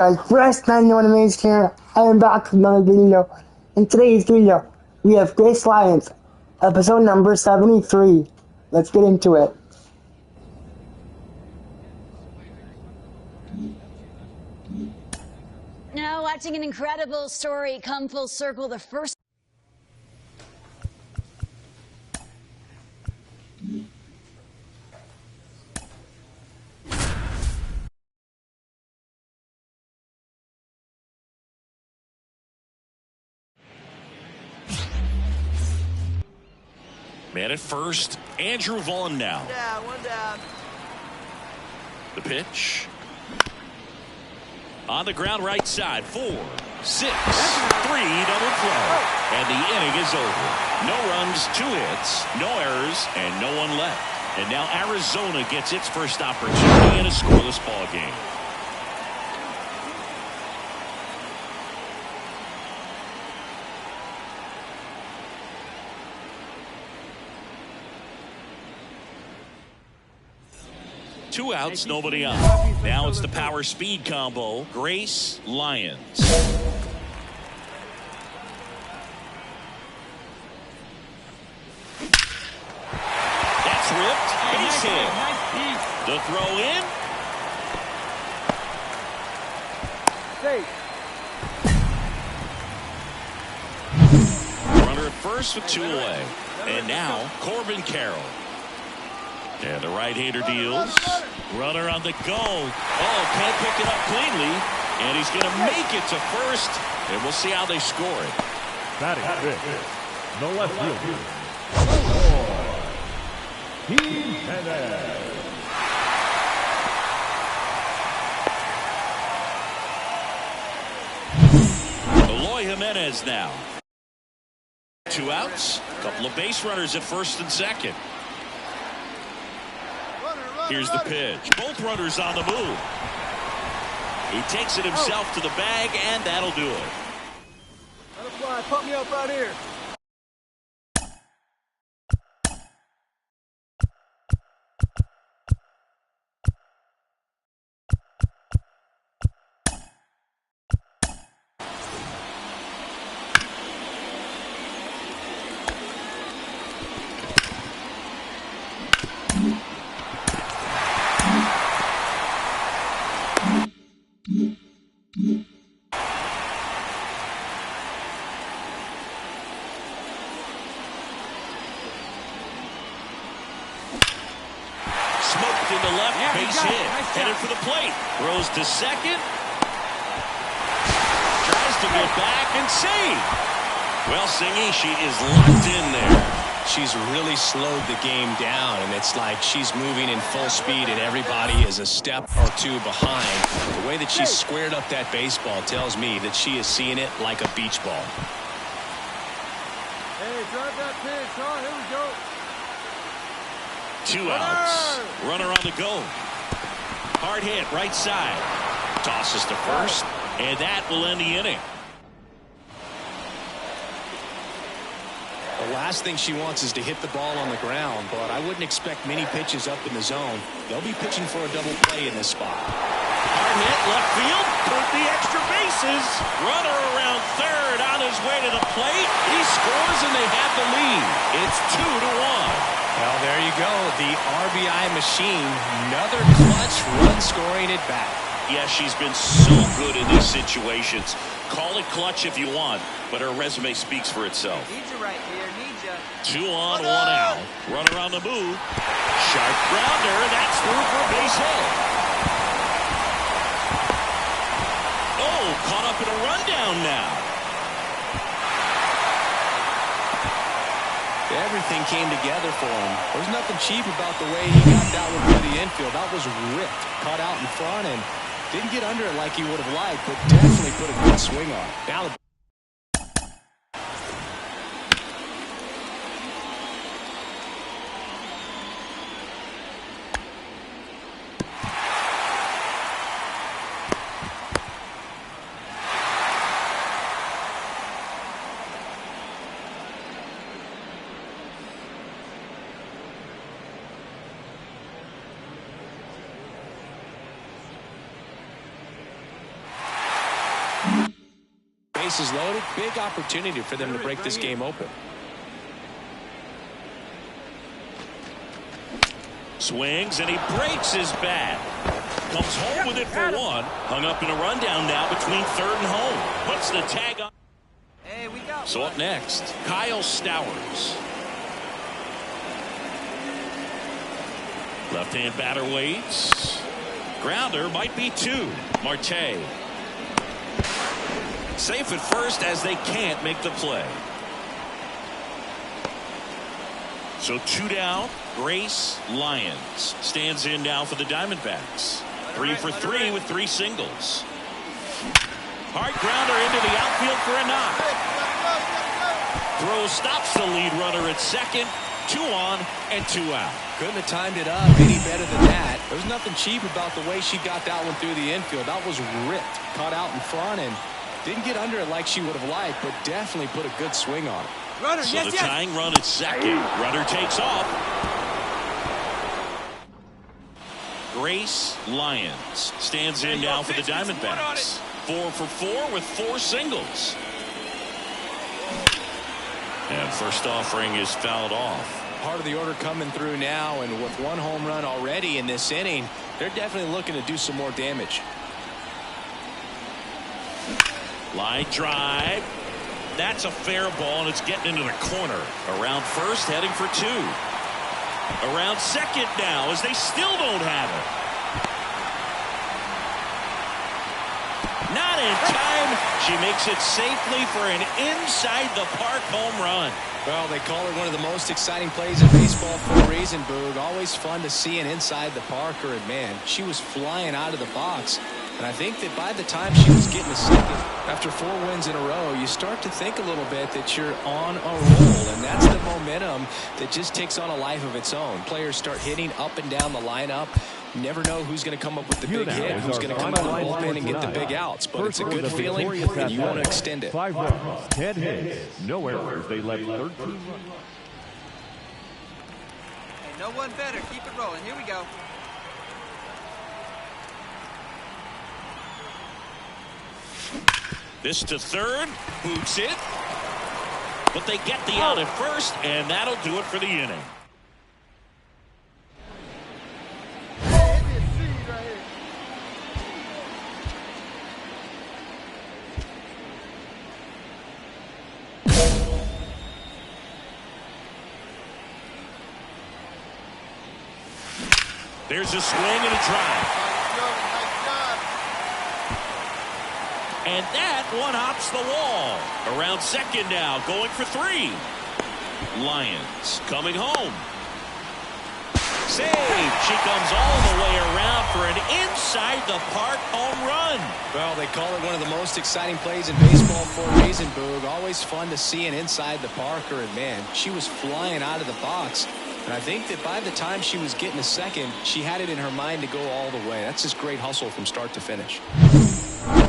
First 91 Amazing here. I am back with another video. In today's video, we have Lyons, episode number 73. Let's get into it. Now watching an incredible story come full circle. The first Man at first, Andrew Vaughn now. One down. The pitch. On the ground right side, 4, 6, 3, double play. And the inning is over. No runs, 2 hits, no errors, and no one left. And now Arizona gets its first opportunity in a scoreless ball game. Two outs, nobody on. Now it's the power speed combo. Grace, Lyons. That's ripped. Base hit. The throw in. Runner at first with 2 away. And now Corbin Carroll. And the right-hander deals. Runner on the go. Oh, can't pick it up cleanly. And he's going to make it to first. And we'll see how they score it. Batting fifth, the left fielder, Eloy Jimenez now. 2 outs. A couple of base runners at first and second. Here's the pitch. Both runners on the move. He takes it himself to the bag, and that'll do it. Let it fly. Pump me up right here. Smoked into left, base hit. Headed for the plate. Throws to second. Tries to get back and save. Well, Singy, she is locked in there. She's really slowed the game down, and it's like she's moving in full speed and everybody is a step or 2 behind. The way that she squared up that baseball tells me that she is seeing it like a beach ball. Hey, drive that pitch, huh? Here we go. 2 outs. Runner on the go. Hard hit, right side. Tosses to first, and that will end the inning. The last thing she wants is to hit the ball on the ground, but I wouldn't expect many pitches up in the zone. They'll be pitching for a double play in this spot. Hard hit, left field, put the extra bases. Runner around third on his way to the plate. He scores, and they have the lead. It's 2-1. Well, there you go. The RBI machine. Another clutch run scoring at bat. Yeah, she's been so good in these situations. Call it clutch if you want, but her resume speaks for itself. Need you right here. Need you. 2 on, 1 out. Runner on the move. Sharp grounder. That's through for a base hit. Oh, caught up in a rundown now. Everything came together for him. There's nothing cheap about the way he got that one through the infield. That was ripped, caught out in front, and didn't get under it like he would have liked, but definitely put a good swing on. Now the bases loaded, big opportunity for them to break this game open. Swings, and he breaks his bat. Comes home with it for one. Hung up in a rundown now between third and home. Puts the tag on. Hey, we got So up next, Kyle Stowers. Left-hand batter waits. Grounder might be two. Marte. Safe at first as they can't make the play. So two down. Grace Lyons stands in now for the Diamondbacks. 3 for 3 with 3 singles. Hard grounder into the outfield for a knock. Throw stops the lead runner at second. 2 on and 2 out. Couldn't have timed it up any better than that. There's nothing cheap about the way she got that one through the infield. That was ripped. Caught out in front and didn't get under it like she would have liked, but definitely put a good swing on it. runner. So the tying run at second. Runner takes off. Grace Lyons stands in now for the Diamondbacks. 4 for 4 with 4 singles. And first offering is fouled off. Part of the order coming through now, and with 1 home run already in this inning, they're definitely looking to do some more damage. Line drive. That's a fair ball, and it's getting into the corner. Around first, heading for 2. Around second now, as they still don't have it. Not in time. She makes it safely for an inside-the-park home run. Well, they call it one of the most exciting plays in baseball for a reason, Boog. Always fun to see an inside the parker, and man, she was flying out of the box. And I think that by the time she was getting a second, after 4 wins in a row, you start to think a little bit that you're on a roll, and that's the momentum that just takes on a life of its own. Players start hitting up and down the lineup. You never know who's going to come up with the big hit, who's going to come out of the bullpen and get the big outs. But it's a good feeling, and you want to extend it. 5 runs, 10 hits, no errors. They left 13 runs. Hey, no one better. Keep it rolling. Here we go. This to third. Boots it. But they get the out at first, and that'll do it for the inning. There's a swing and a drive. And that one hops the wall. Around second now, going for 3. Lyons coming home. Save. She comes all the way around for an inside-the-park home run. Well, they call it one of the most exciting plays in baseball for a reason, Boog. Always fun to see an inside-the-parker, and man, she was flying out of the box. And I think that by the time she was getting a second, she had it in her mind to go all the way. That's just great hustle from start to finish.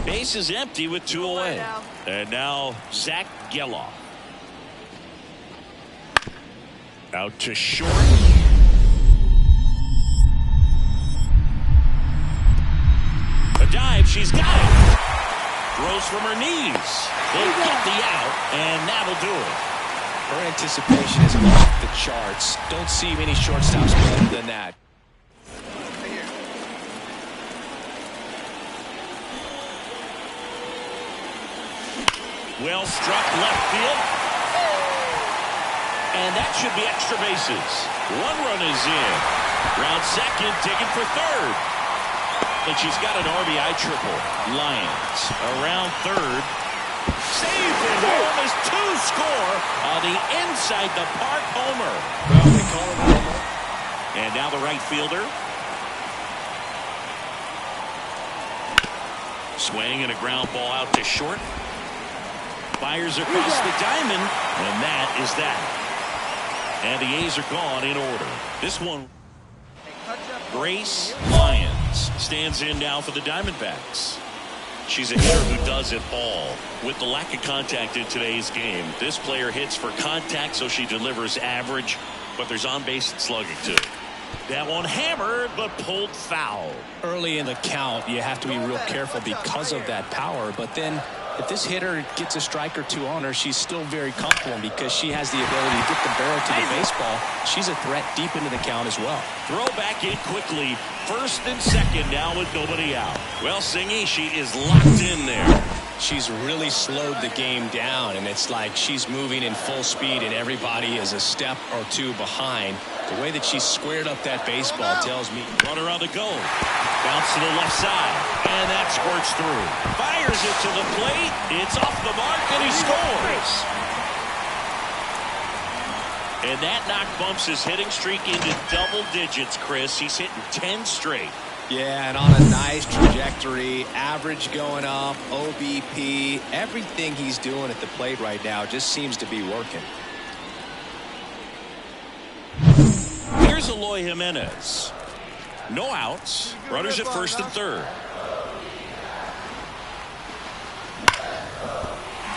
Base is empty with 2 away. And now Zach Geloff. Out to short. A dive, she's got it. Throws from her knees. They get the out, and that'll do it. Her anticipation is off the charts. Don't see many shortstops better than that. Well struck left field. And that should be extra bases. 1 run is in. Round second, digging for third. And she's got an RBI triple. Lyons around third. Save and home is 2 score on the inside-the-park homer. Well, they call it one. And now the right fielder. Swing and a ground ball out to short. Fires across the diamond, and that is that. And the A's are gone in order. This one, Grace Lyons stands in now for the Diamondbacks. She's a hitter who does it all. With the lack of contact in today's game, this player hits for contact, so she delivers average, but there's on-base slugging too. That one hammered, but pulled foul. Early in the count, you have to be real careful because of that power, but then If this hitter gets a strike or two on her, she's still very comfortable because she has the ability to get the barrel to the baseball. She's a threat deep into the count as well. Throw back in quickly. First and second now with nobody out. Well, Singy, she is locked in there. She's really slowed the game down, and it's like she's moving in full speed and everybody is a step or two behind. The way that she squared up that baseball tells me. Runner on the goal. Bounce to the left side. And that squirts through. Fires it to the plate. It's off the mark and he scores. And that knock bumps his hitting streak into double digits, Chris. He's hitting 10 straight. Yeah, and on a nice trajectory, average going up, OBP, everything he's doing at the plate right now just seems to be working. Here's Eloy Jimenez. No outs. Runners at first and third.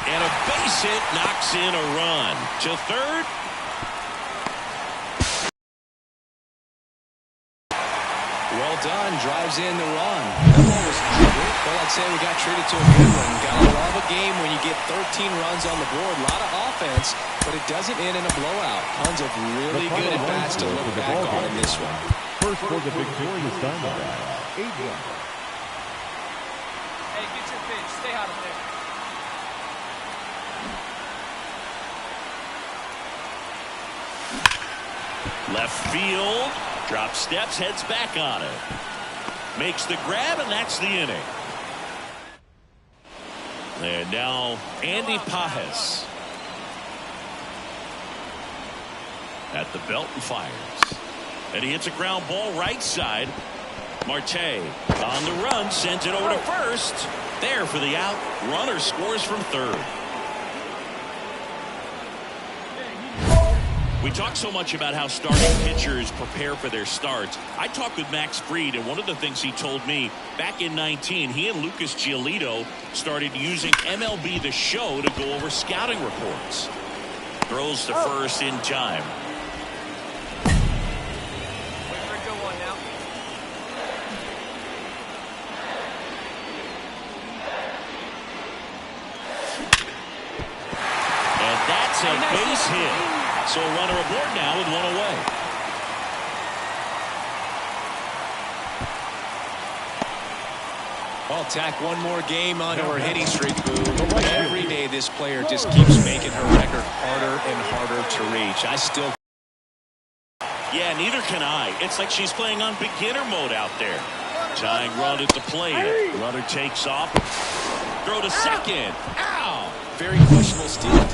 And a base hit knocks in a run. To third. Well done. Drives in the run. That one was good. Well, I'd say we got treated to a good one. Gotta love a game when you get 13 runs on the board. A lot of offense, but it doesn't end in a blowout. Tons of really good at-bats to look back on in this one. First for the victorious Diamondbacks, 8 runs. Hey, get your pitch. Stay out of there. Left field. Drop steps, heads back on it. Makes the grab, and that's the inning. And now Andy Pajes at the belt and fires. And he hits a ground ball right side. Marte on the run, sends it over to first. There for the out. Runner scores from third. We talk so much about how starting pitchers prepare for their starts. I talked with Max Fried, and one of the things he told me back in 19, he and Lucas Giolito started using MLB The Show to go over scouting reports. Throws to first in time. Wait for a good one now. And that's a base hit. So a runner aboard now with one away. Well, tack one more game onto her hitting streak, Boo. Every day this player just keeps making her record harder and harder to reach. I still... Yeah, neither can I. It's like she's playing on beginner mode out there. Tying run at the plate. Runner takes off. Throw to second. Ow! Very questionable steal.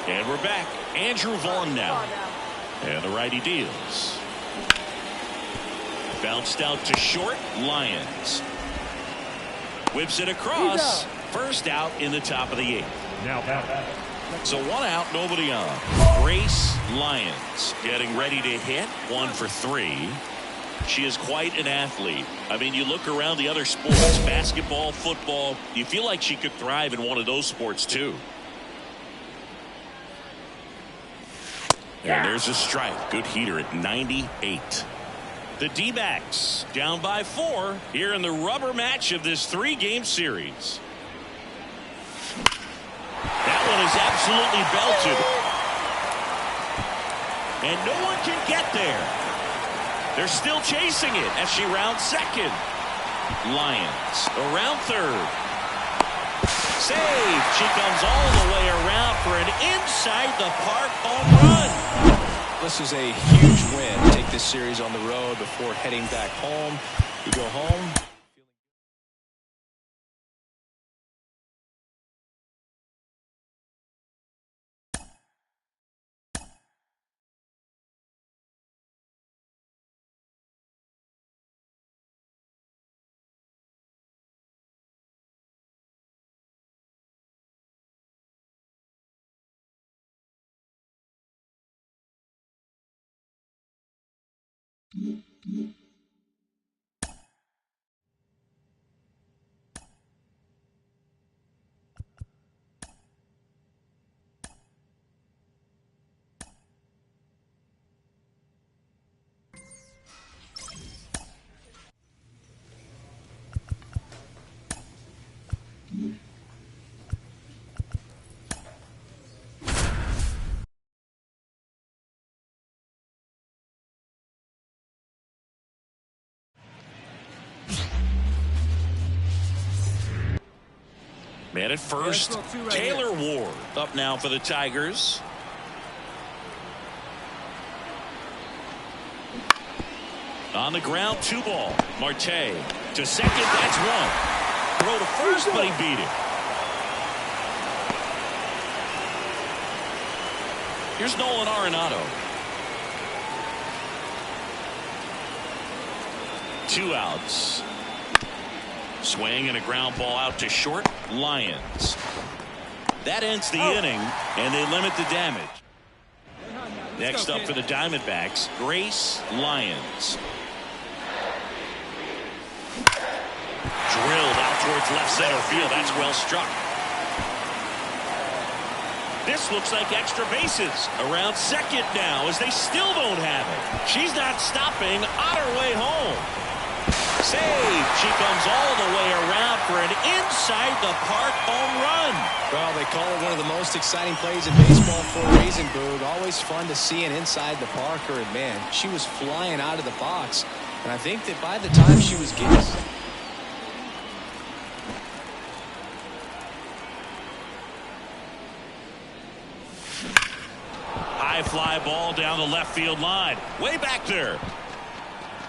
And we're back. Andrew Vaughn now. And the righty deals. Bounced out to short. Lyons. Whips it across. First out in the top of the 8th. Now back. So one out, nobody on. Grace Lyons getting ready to hit. 1 for 3. She is quite an athlete. I mean, you look around the other sports, basketball, football, you feel like she could thrive in one of those sports too. And there's a strike. Good heater at 98. The D-backs down by 4 here in the rubber match of this 3-game series. That one is absolutely belted. And no one can get there. They're still chasing it as she rounds second. Lyons around third. Save. She comes all the way around for an inside the park home run. This is a huge win. Take this series on the road before heading back home. You go home. Man at first, Taylor Ward up now for the Tigers. On the ground, 2 ball. Marte to second, that's 1. Throw to first, but he beat it. Here's Nolan Arenado. 2 outs. Swing and a ground ball out to short. Lyons. That ends the inning, and they limit the damage. Next up for the Diamondbacks, Grace Lyons. Drilled out towards left center field. That's well struck. This looks like extra bases. Around second now as they still don't have it. She's not stopping on her way home. Save. She comes all the way around for an inside the park home run. Well, they call it one of the most exciting plays in baseball for a reason, Boog. Always fun to see an inside the parker, and man, she was flying out of the box. And I think that by the time she was getting... High fly ball down the left field line. Way back there.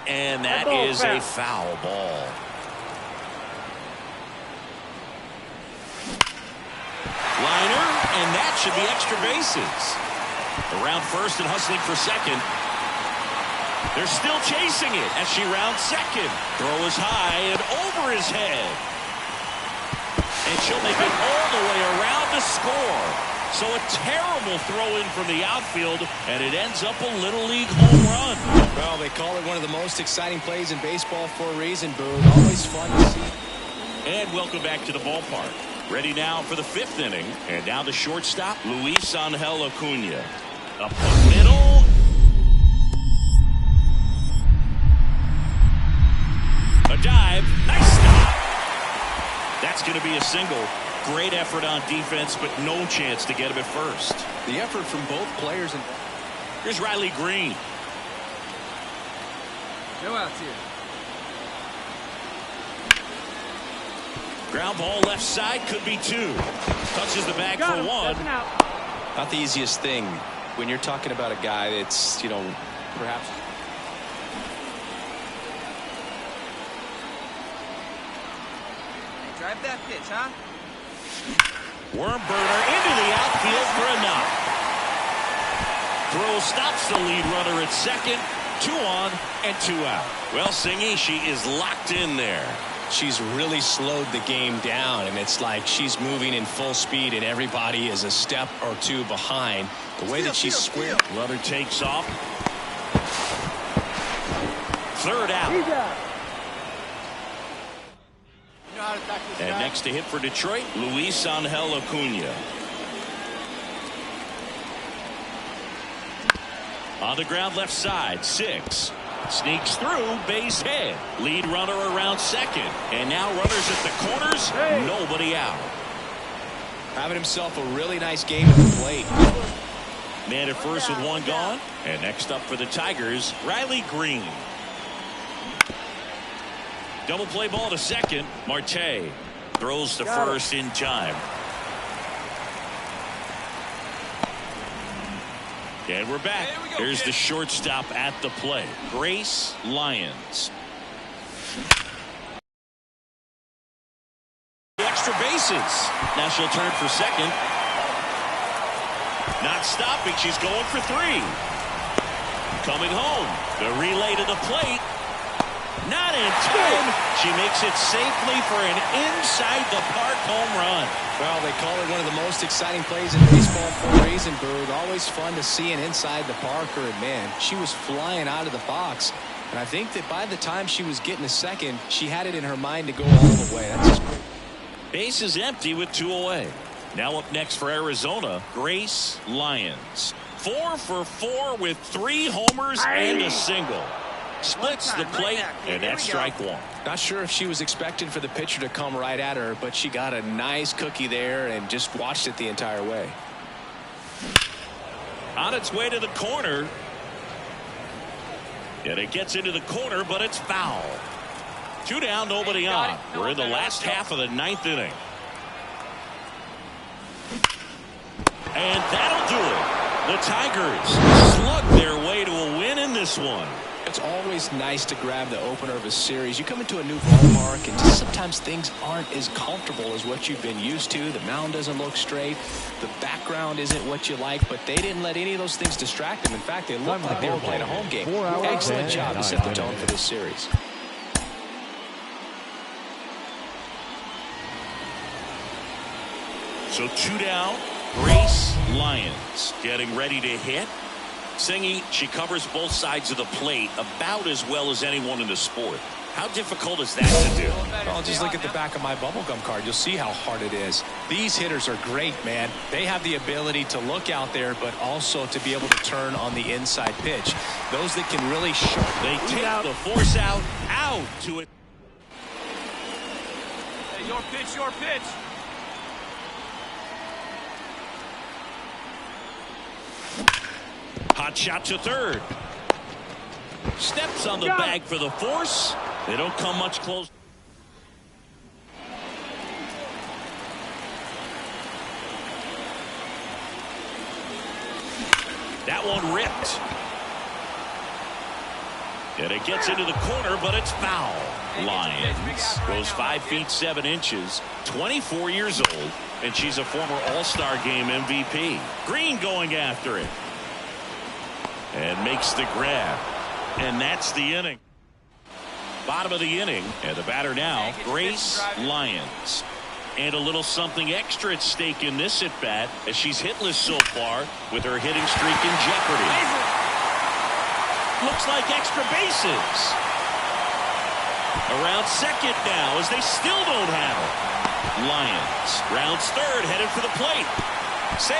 And that is a foul ball. Liner, and that should be extra bases. Around first and hustling for second. They're still chasing it as she rounds second. Throw is high and over his head. And she'll make it all the way around to score. So a terrible throw in from the outfield, and it ends up a Little League home run. Well, they call it one of the most exciting plays in baseball for a reason, Boog. Always fun to see. And welcome back to the ballpark. Ready now for the 5th inning. And now the shortstop, Luis Angel Acuna. Up the middle. A dive. Nice stop. That's going to be a single. Great effort on defense, but no chance to get him at first. The effort from both players. And here's Riley Green. No outs here. Ground ball left side, could be 2. Touches the bag for 1. Not the easiest thing when you're talking about a guy that's, perhaps. Drive that pitch, huh? Worm burner into the outfield for a knock. Throw stops the lead runner at second. 2 on and 2 out. Well, Singy, she is locked in there. She's really slowed the game down, and it's like she's moving in full speed, and everybody is a step or 2 behind. The way that she's squared. Runner takes off. 3rd out. And next to hit for Detroit, Luis Angel Acuna. On the ground left side, 6. Sneaks through, base hit. Lead runner around second. And now runners at the corners, nobody out. Having himself a really nice game at the plate. Man at first with 1 gone. And next up for the Tigers, Riley Green. Double play ball to second. Marte throws to first in time. And we're back. Here's the shortstop at the plate, Grace Lyons. Extra bases. Now she'll turn for second. Not stopping. She's going for 3. Coming home. The relay to the plate. Not in time. She makes it safely for an inside-the-park home run. Well, they call it one of the most exciting plays in baseball for a reason, Boog. Always fun to see an inside-the-parker, and man, she was flying out of the box. And I think that by the time she was getting a second, she had it in her mind to go all the way. That's just great. Base is empty with 2 away. Now up next for Arizona, Grace Lyons. 4 for 4 with 3 homers and a single. Splits the plate, and that's strike 1. Not sure if she was expecting for the pitcher to come right at her, but she got a nice cookie there and just watched it the entire way. On its way to the corner. And it gets into the corner, but it's foul. 2 down, nobody on. We're in the last half of the 9th inning. And that'll do it. The Tigers slug their way to a win in this one. It's always nice to grab the opener of a series. You come into a new ballpark, and just sometimes things aren't as comfortable as what you've been used to. The mound doesn't look straight. The background isn't what you like, but they didn't let any of those things distract them. In fact, they looked like they were playing a home game. Excellent job to set the tone for this series. So 2 down. Grace Lyons getting ready to hit. Singy, she covers both sides of the plate about as well as anyone in the sport. How difficult is that to do? Well, just look at the back of my bubblegum card. You'll see how hard it is. These hitters are great, man. They have the ability to look out there, but also to be able to turn on the inside pitch. Those that can really show. They take the force out to it. Hey, your pitch, your pitch. Hot shot to third. Steps on the bag for the force. They don't come much closer. That one ripped. And it gets into the corner, but it's foul. Lyons goes 5 feet 7 inches, 24 years old, and she's a former All-Star Game MVP. Green going after it. And makes the grab. And that's the inning. Bottom of the inning. And the batter now, Grace Lyons. And a little something extra at stake in this at-bat as she's hitless so far with her hitting streak in jeopardy. Looks like extra bases. Around second now as they still don't have it. Lyons rounds third, headed for the plate. Save.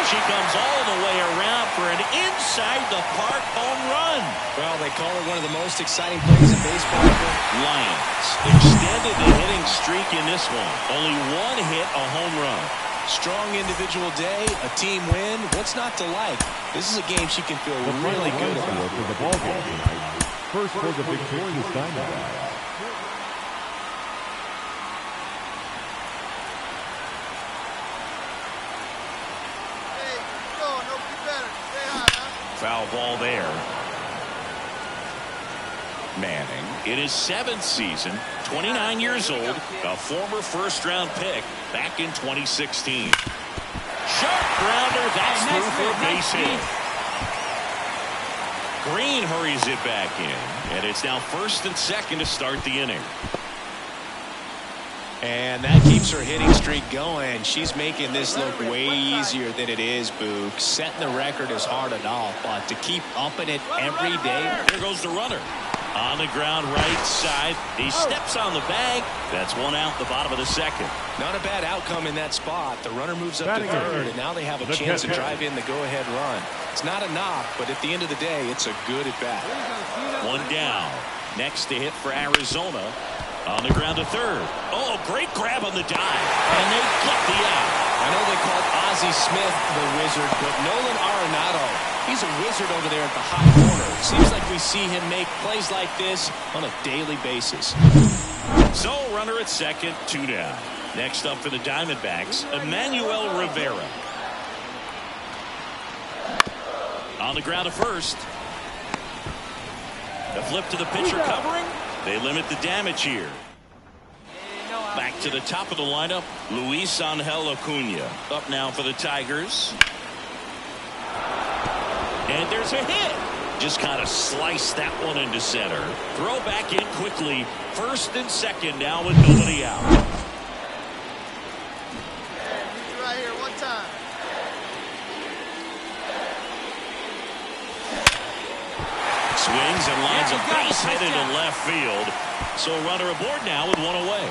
She comes all the way around for an inside-the-park home run. Well, they call it one of the most exciting plays in baseball. Lyons extended the hitting streak in this one. Only one hit, a home run. Strong individual day, a team win. What's not to like? This is a game she can feel really good about. For the ball game tonight. First for the victorious Diamondbacks. Foul ball there. Manning in his 7th season, 29 years old, a former first-round pick back in 2016. Sharp grounder, that's through for a base hit. Green hurries it back in, and it's now first and second to start the inning. And that keeps her hitting streak going. She's making this look way easier than it is, Boog. Setting the record is hard enough, but to keep upping it every day. There goes the runner. On the ground right side. He steps on the bag. That's one out the bottom of the second. Not a bad outcome in that spot. The runner moves up to third, and now they have a chance to drive in the go-ahead run. It's not a knock, but at the end of the day, it's a good at-bat. One down. Next to hit for Arizona. On the ground to third. Oh, great grab on the dive. And they get the out. I know they called Ozzie Smith the wizard, but Nolan Arenado, he's a wizard over there at the high corner. Seems like we see him make plays like this on a daily basis. So, runner at second, 2 down. Next up for the Diamondbacks, Emmanuel Rivera. On the ground to first. The flip to the pitcher covering. They limit the damage here. Back to the top of the lineup, Luis Angel Acuna. Up now for the Tigers. And there's a hit. Just kind of sliced that one into center. Throw back in quickly. First and second now with nobody out. Right here, one time. Swings and lines a base hit into left field. So a runner aboard now with one away.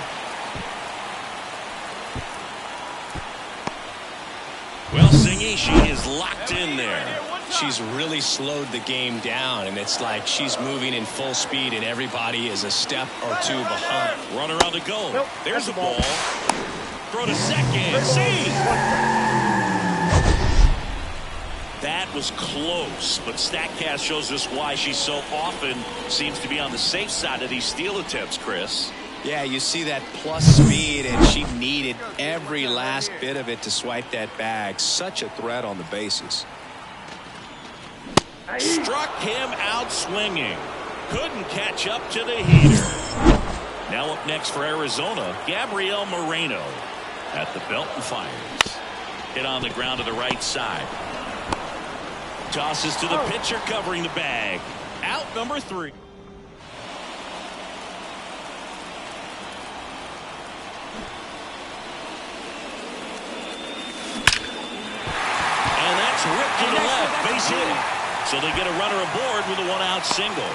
Well, Singy, she is locked in there. She's really slowed the game down, and it's like she's moving in full speed, and everybody is a step or two behind. Runner on the go. There's a ball. Throw to second. See! That was close, but StatCast shows us why she so often seems to be on the safe side of these steal attempts, Chris. Yeah, you see that plus speed, and she needed every last bit of it to swipe that bag. Such a threat on the bases. Struck him out swinging. Couldn't catch up to the heater. Now up next for Arizona, Gabrielle Moreno at the belt and fires. Hit on the ground to the right side. Tosses to the pitcher covering the bag. Out number 3. And that's ripped to the left. Base hit. So they get a runner aboard with a 1-out single.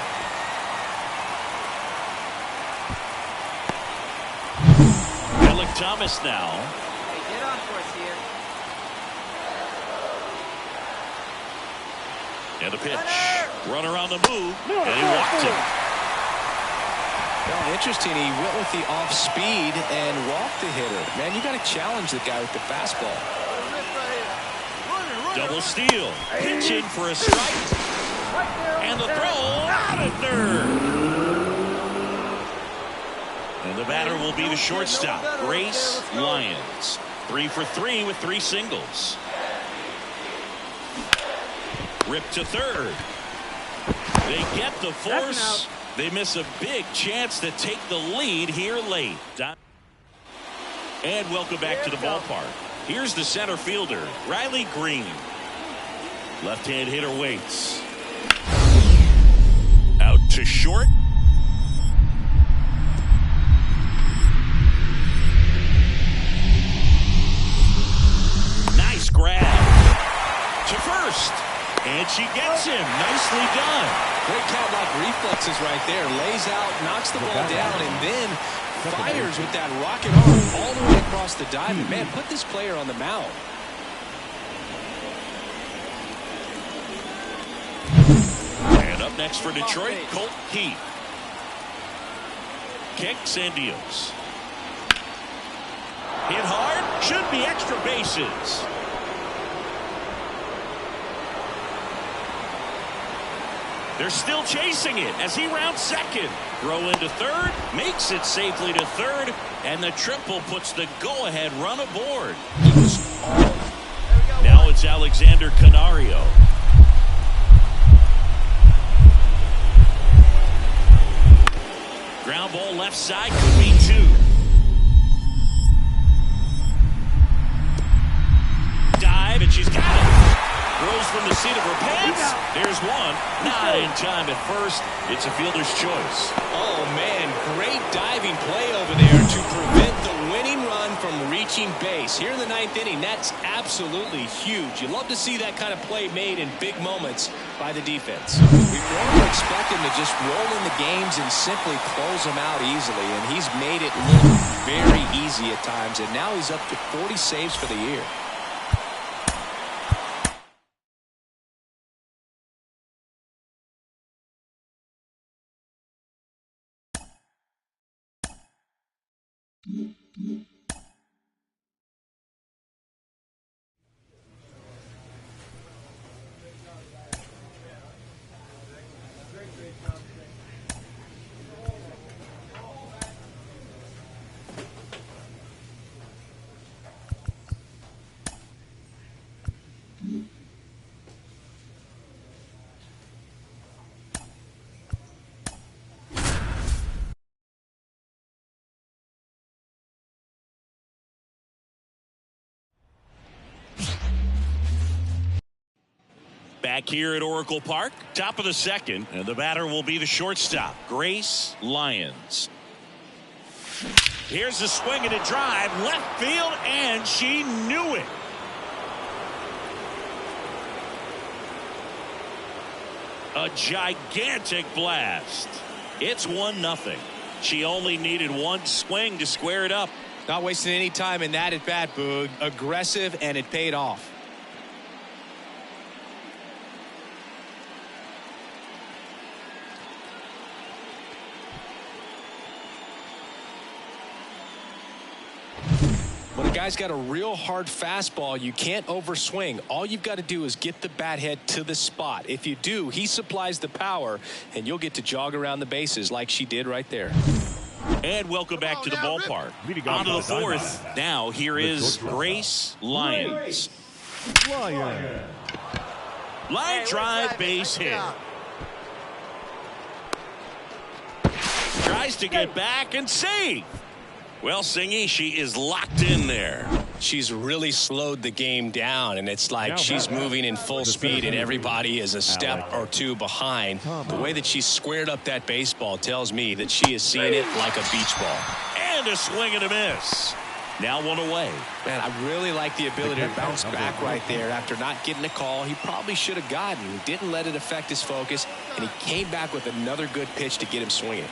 Alec Thomas now. Hey, get on for us here. And the pitch. Runner on the move. And he walked him. Well, interesting. He went with the off speed and walked the hitter. Man, you got to challenge the guy with the fastball. Double steal. Pitching for a strike. And the throw out at third. And the batter will be the shortstop, Grace Lyons. 3 for 3 with 3 singles. Ripped to third. They get the force. They miss a big chance to take the lead here late. And welcome back to the ballpark. Here's the center fielder, Riley Green. Left-hand hitter waits. Out to short. Nice grab. To first. And she gets him. Nicely done. Great cat-like reflexes right there. Lays out, knocks the ball down, and then fires with that rocket arm all the way across the diamond. Man, put this player on the mound. And up next for Detroit, Colt Keith. Kicks and deals. Hit hard. Should be extra bases. They're still chasing it as he rounds second. Throw into third, makes it safely to third, and the triple puts the go-ahead run aboard. Now it's Alexander Canario. Ground ball left side, could be 2. Dive, and she's got it. Throws from the seat of her pants. There's one. Not in time at first. It's a fielder's choice. Oh, man. Great diving play over there to prevent the winning run from reaching base. Here in the 9th inning, that's absolutely huge. You love to see that kind of play made in big moments by the defense. We've grown to expect him to just roll in the games and simply close them out easily, and he's made it look very easy at times, and now he's up to 40 saves for the year. Back here at Oracle Park, top of the second, and the batter will be the shortstop, Grace Lyons. Here's the swing and a drive, left field, and she knew it. A gigantic blast. It's 1-0. She only needed one swing to square it up. Not wasting any time in that at bat, Boog. Aggressive, and it paid off. When a guy's got a real hard fastball, you can't overswing. All you've got to do is get the bat head to the spot. If you do, he supplies the power, and you'll get to jog around the bases like she did right there. And welcome back to the ballpark. On to the fourth. Now here is Grace Lyons. Line drive, base hit. Tries to get back and save. Well, Singy, she is locked in there. She's really slowed the game down, and it's like she's moving in full speed, and everybody is a step or two behind. The way that she's squared up that baseball tells me that she is seeing it like a beach ball. And a swing and a miss. Now one away. Man, I really like the ability to bounce back right there after not getting a call he probably should have gotten. He didn't let it affect his focus, and he came back with another good pitch to get him swinging.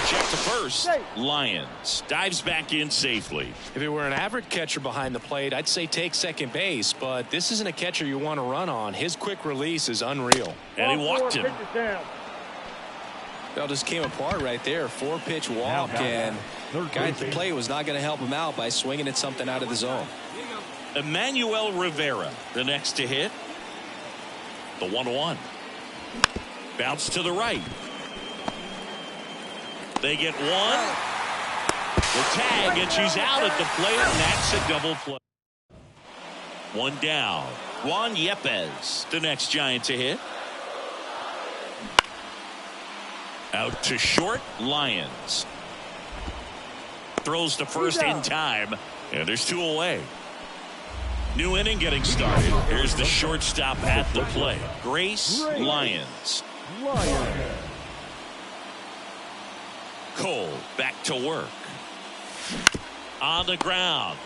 Check to first. Lyons dives back in safely. If it were an average catcher behind the plate, I'd say take second base, but this isn't a catcher you want to run on. His quick release is unreal. And he walked him. That just came apart right there. 4-pitch walk, and the guy at the plate was not going to help him out by swinging at something out of the zone. Emmanuel Rivera, the next to hit. The 1-1. Bounce to the right. They get one. The tag, and she's out at the plate, and that's a double play. One down. Juan Yepes, the next Giant to hit. Out to short, Lyons. Throws to first in time, and there's 2 away. New inning getting started. Here's the shortstop at the plate. Grace Lyons. Cole back to work. On the ground.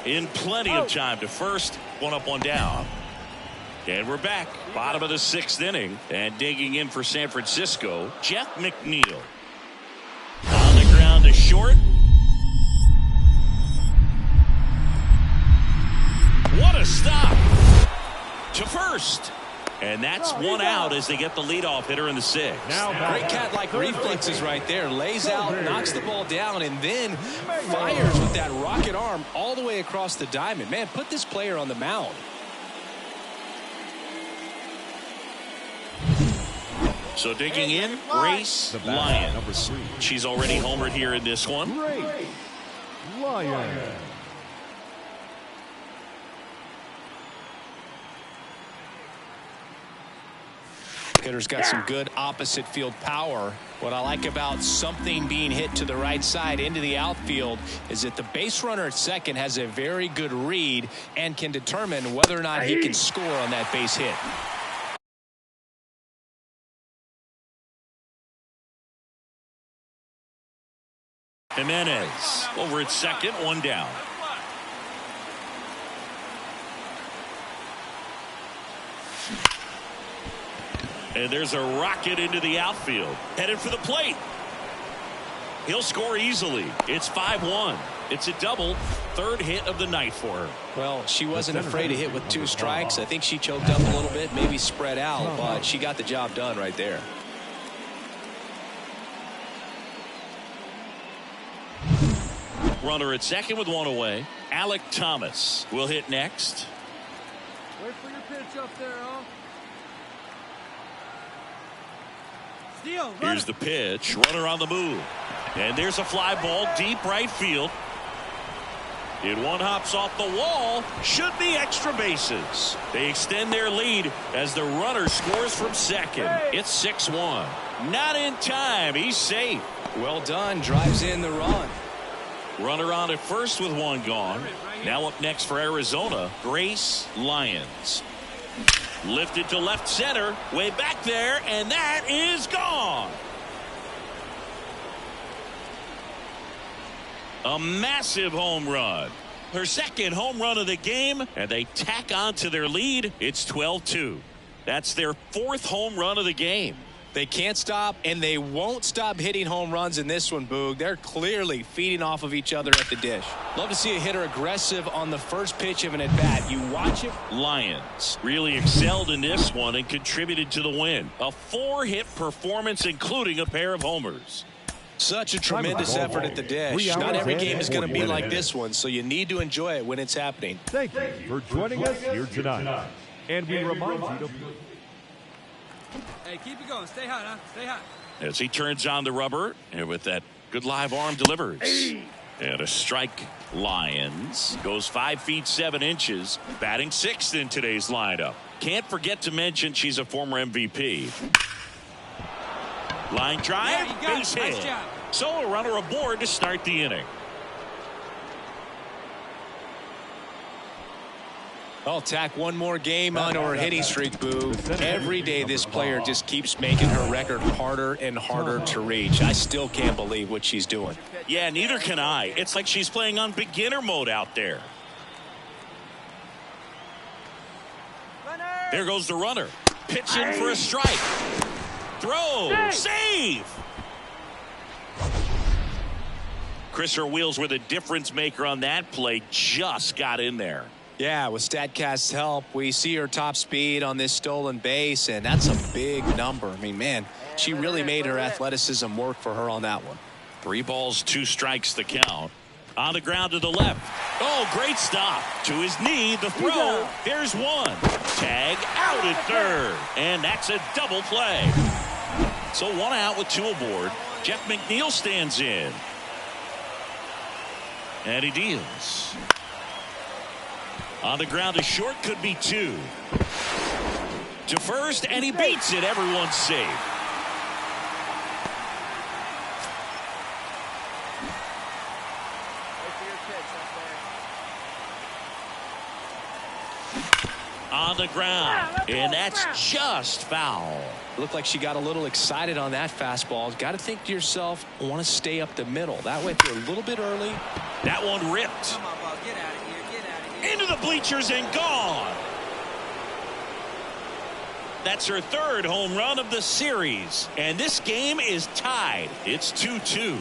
In plenty of time to first. One up, one down. And we're back. Bottom of the 6th inning. And digging in for San Francisco, Jeff McNeil. On the ground to short. What a stop. To first. And that's one out as they get the leadoff hitter in the 6th. Great cat-like reflexes right there. Lays out, knocks the ball down, and then fires with that rocket arm all the way across the diamond. Man, put this player on the mound. So digging in, Grace Lyons. She's already homered here in this one. Lyons. Hitter's got some good opposite field power. What I like about something being hit to the right side into the outfield is that the base runner at second has a very good read and can determine whether or not he can score on that base hit. Jimenez over at second, one down. And there's a rocket into the outfield. Headed for the plate. He'll score easily. It's 5-1. It's a double. 3rd hit of the night for her. Well, she wasn't afraid to hit with 2 strikes. I think she choked up a little bit, maybe spread out, but she got the job done right there. Runner at second with 1 away. Alec Thomas will hit next. Wait for your pitch up there, huh? Here's the pitch. Runner on the move. And there's a fly ball deep right field. And one hops off the wall. Should be extra bases. They extend their lead as the runner scores from second. It's 6-1. Not in time. He's safe. Well done. Drives in the run. Runner on at first with 1 gone. Now up next for Arizona, Grace Lyons. Lifted to left center, way back there, and that is gone. A massive home run. Her 2nd home run of the game, and they tack on to their lead. It's 12-2. That's their 4th home run of the game. They can't stop, and they won't stop hitting home runs in this one, Boog. They're clearly feeding off of each other at the dish. Love to see a hitter aggressive on the first pitch of an at-bat. You watch it. Lyons really excelled in this one and contributed to the win. A 4-hit performance, including a pair of homers. Such a tremendous effort at the dish. Not every game is going to be like this one, so you need to enjoy it when it's happening. Thank you for joining us here tonight. And we remind you to Hey, keep it going. Stay hot, huh? Stay hot. As he turns on the rubber, and with that good live arm delivers. And a strike. Lyons goes 5 feet 7 inches, batting 6th in today's lineup. Can't forget to mention she's a former MVP. Line drive, base hit. Nice job. So a runner aboard to start the inning. I'll tack one more game onto her hitting streak, Boo. Every day this player just keeps making her record harder and harder to reach. I still can't believe what she's doing. Yeah, neither can I. It's like she's playing on beginner mode out there. There goes the runner. Pitching for a strike. Throw. Save. Chris, her wheels were the difference maker on that play. Just got in there. Yeah, with StatCast's help, we see her top speed on this stolen base, and that's a big number. I mean, man, she really made her athleticism work for her on that one. 3 balls, 2 strikes the count. On the ground to the left. Oh, great stop. To his knee, the throw. There's one. Tag out at third. And that's a double play. So 1 out with 2 aboard. Jeff McNeil stands in. And he deals. On the ground to short, could be 2. To first, and he beats it. Everyone's safe. On the ground, and that's just foul. Looked like she got a little excited on that fastball. Got to think to yourself, I want to stay up the middle. That went through a little bit early. That one ripped. Come on, ball. Get out of here. Get out of here. Into the bleachers and gone. That's her 3rd home run of the series. And this game is tied. It's 2-2.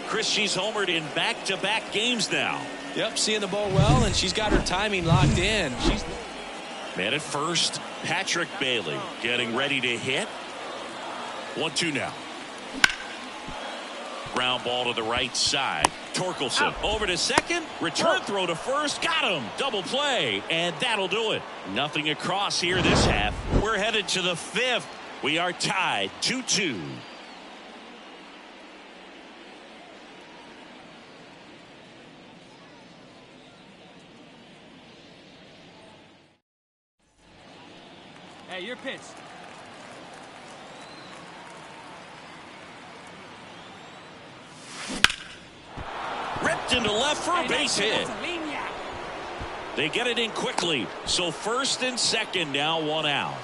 Chris, she's homered in back-to-back games now. Yep, seeing the ball well, and she's got her timing locked in. She's man at first, Patrick Bailey getting ready to hit. 1-2 now. Ground ball to the right side. Torkelson over to second. Return throw to first. Got him. Double play. And that'll do it. Nothing across here this half. We're headed to the 5th. We are tied 2-2. Hey, your pitch. Ripped into left for a base hit. They get it in quickly. So 1st and 2nd now, 1 out.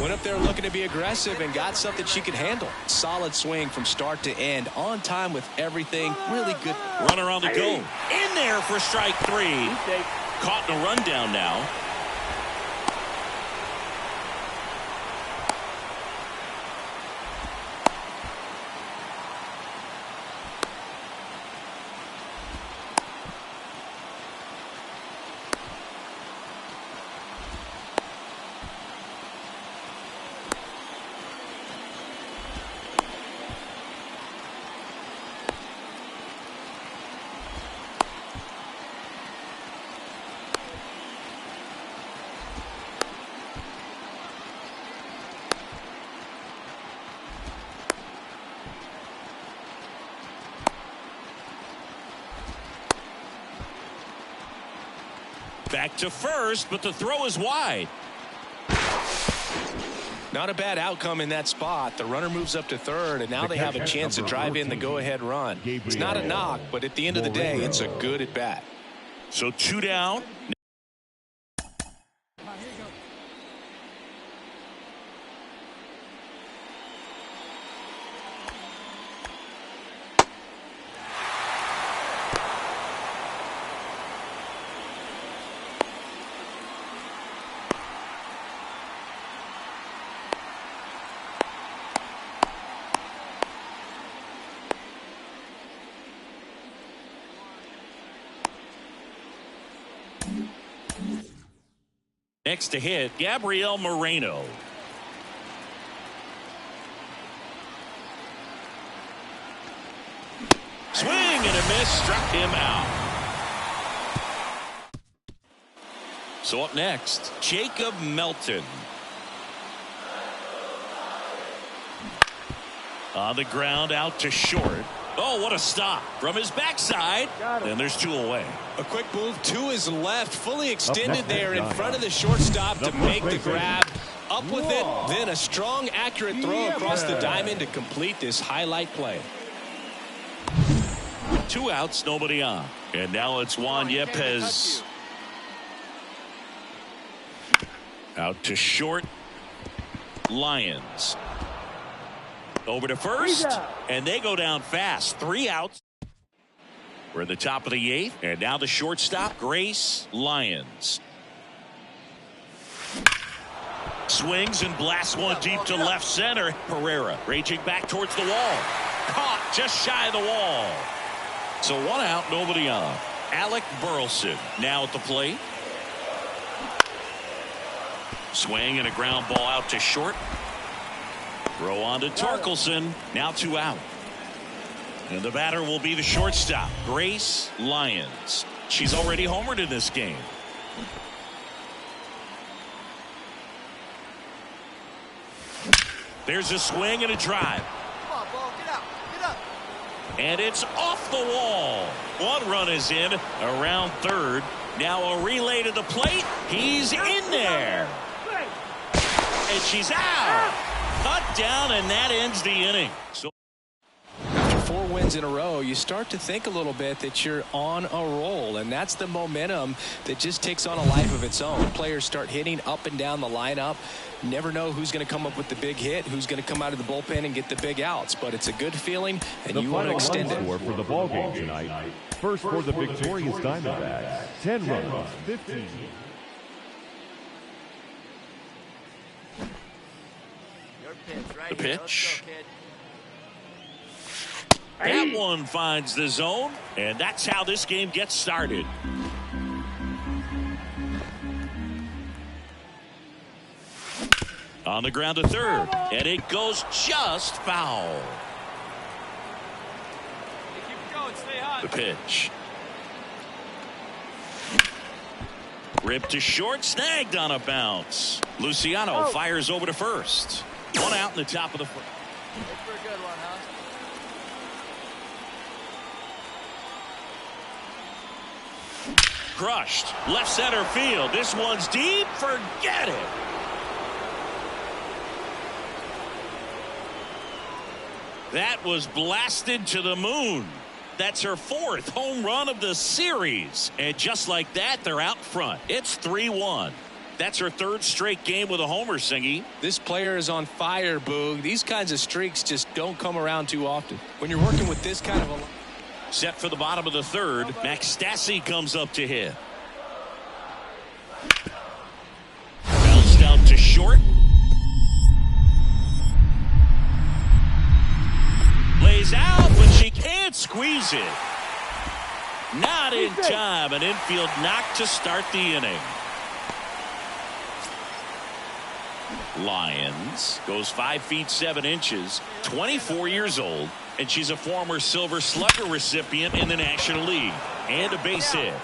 went up there looking to be aggressive and got something she could handle. Solid swing from start to end. On time with everything. Really good. Runner on the go. In there for strike 3. Caught in a rundown now. Back to first, but the throw is wide. Not a bad outcome in that spot. The runner moves up to third, and now they have a chance to drive in the go-ahead run. It's not a knock, but at the end of the day, it's a good at-bat. So 2 down. Next to hit, Gabriel Moreno. Swing and a miss, struck him out. So up next, Jacob Melton. On the ground, out to short. Oh, what a stop from his backside. And there's 2 away. A quick move to his left, fully extended there in front of the shortstop to make the grab. Up with it, then a strong, accurate throw across the diamond to complete this highlight play. 2 outs, nobody on. And now it's Juan Yepez. Out to short. Lyons. Over to first. And they go down fast. 3 outs. We're at the top of the 8th. And now the shortstop, Grace Lyons. Swings and blasts one deep to left center. Pereira raging back towards the wall. Caught just shy of the wall. So 1 out, nobody on. Alec Burleson now at the plate. Swing and a ground ball out to short. Throw on to Torkelson. Now 2 out. And the batter will be the shortstop, Grace Lyons. She's already homered in this game. There's a swing and a drive. Come on, ball. Get out. Get up. And it's off the wall. 1 run is in around third. Now a relay to the plate. He's in there. And she's out. Cut down, and that ends the inning. So After 4 wins in a row, you start to think a little bit that you're on a roll, and that's the momentum that just takes on a life of its own. Players start hitting up and down the lineup. Never know who's going to come up with the big hit, who's going to come out of the bullpen and get the big outs, but it's a good feeling, and you want to extend it. For the ball game tonight. First for the victorious Diamondbacks, 10 runs, 15. the pitch. That one finds the zone, and that's how this game gets started. On the ground to third, and it goes just foul. Keep it going, stay hot. The pitch. Ripped to short, snagged on a bounce. Luciano fires over to first. 1 out in the top of the first. Look for a good one, huh? Crushed. Left center field. This one's deep. Forget it. That was blasted to the moon. That's her 4th home run of the series. And just like that, they're out front. It's 3-1. That's her 3rd straight game with a homer, Singy. This player is on fire, Boog. These kinds of streaks just don't come around too often. When you're working with this kind of a... Set for the bottom of the 3rd. Max Stassi comes up to hit. Bounced out to short. Lays out, but she can't squeeze it. Not in time. An infield knock to start the inning. Lyons goes 5 feet 7 inches, 24 years old, and she's a former Silver Slugger recipient in the National League. And a base hit.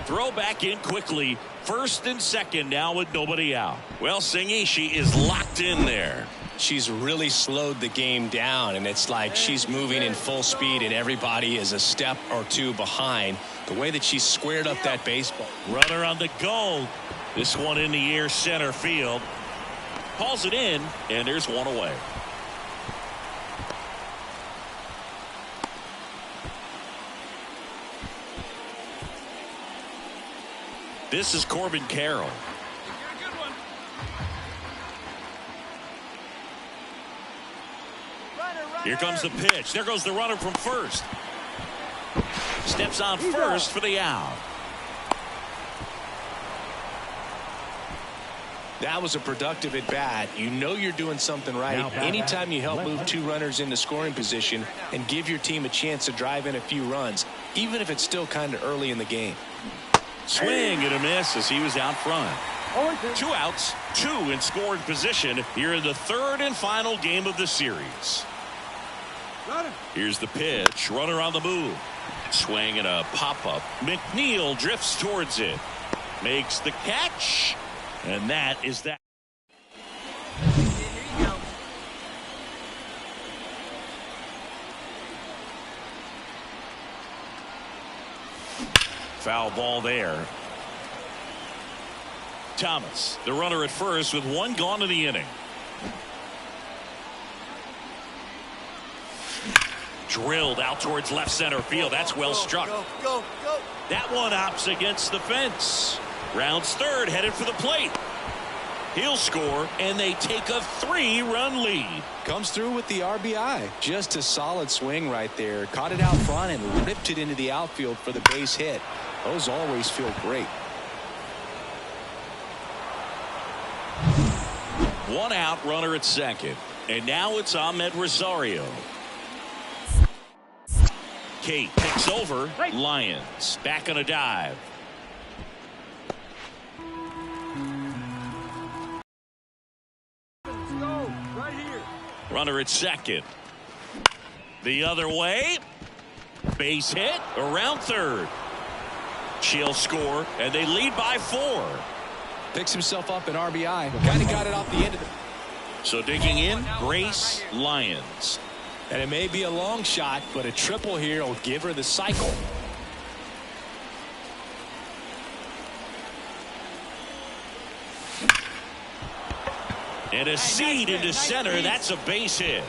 Throw back in quickly. 1st and 2nd now with nobody out. Well, Singy, she is locked in there. She's really slowed the game down, and it's like she's moving in full speed and everybody is a step or 2 behind. The way that she's squared up that baseball. Runner on the goal. This one in the air, center field. Hauls it in, and there's 1 away. This is Corbin Carroll. You're a good one. Runner. Here comes the pitch. There goes the runner from first. Steps on first for the out. That was a productive at bat. You know you're doing something right. Anytime you help move 2 runners into scoring position and give your team a chance to drive in a few runs, even if it's still kind of early in the game. Swing and a miss as he was out front. 2 outs, 2 in scoring position here in the 3rd and final game of the series. Here's the pitch. Runner on the move. Swing and a pop-up. McNeil drifts towards it. Makes the catch. And that is that. Here you go. Foul ball there. Thomas, the runner at first with one gone in the inning. Drilled out towards left center field. That's well struck. Go. That one opts against the fence. Rounds third, headed for the plate. He'll score, and they take a 3-run lead. Comes through with the RBI. Just a solid swing right there. Caught it out front and ripped it into the outfield for the base hit. Those always feel great. One out, runner at second. And now it's Ahmed Rosario. Kate picks over. Lyons back on a dive. Let's go. Right here. Runner at second. The other way. Base hit around third. She'll score, and they lead by 4. Picks himself up an RBI. Kind of got it off the end of it. So digging in, Grace Lyons. And it may be a long shot, but a triple here will give her the cycle. And a seed into center. That's a base hit.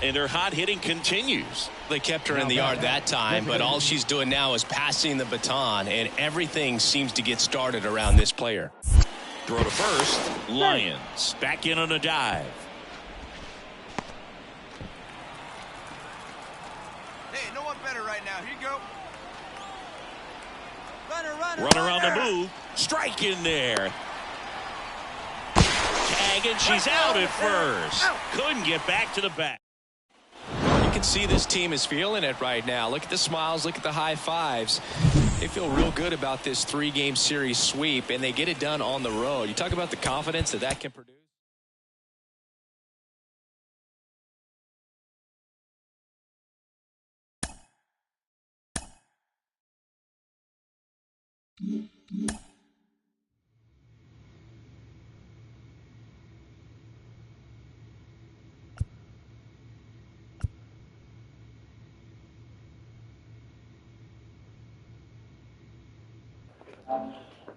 And her hot hitting continues. They kept her in the yard that time, but all she's doing now is passing the baton, and everything seems to get started around this player. Throw to first. Lyons back in on a dive. Hey, no one better right now. Here you go. Runner on the move. Strike in there. Tag, and she's out at first. Couldn't get back to the bat. You can see this team is feeling it right now. Look at the smiles. Look at the high fives. They feel real good about this 3-game series sweep, and they get it done on the road. You talk about the confidence that can produce.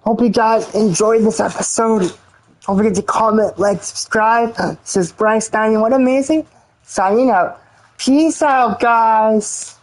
Hope you guys enjoyed this episode. Don't forget to comment, like, subscribe. This is Bryce Dining. What amazing. Signing out. Peace out, guys.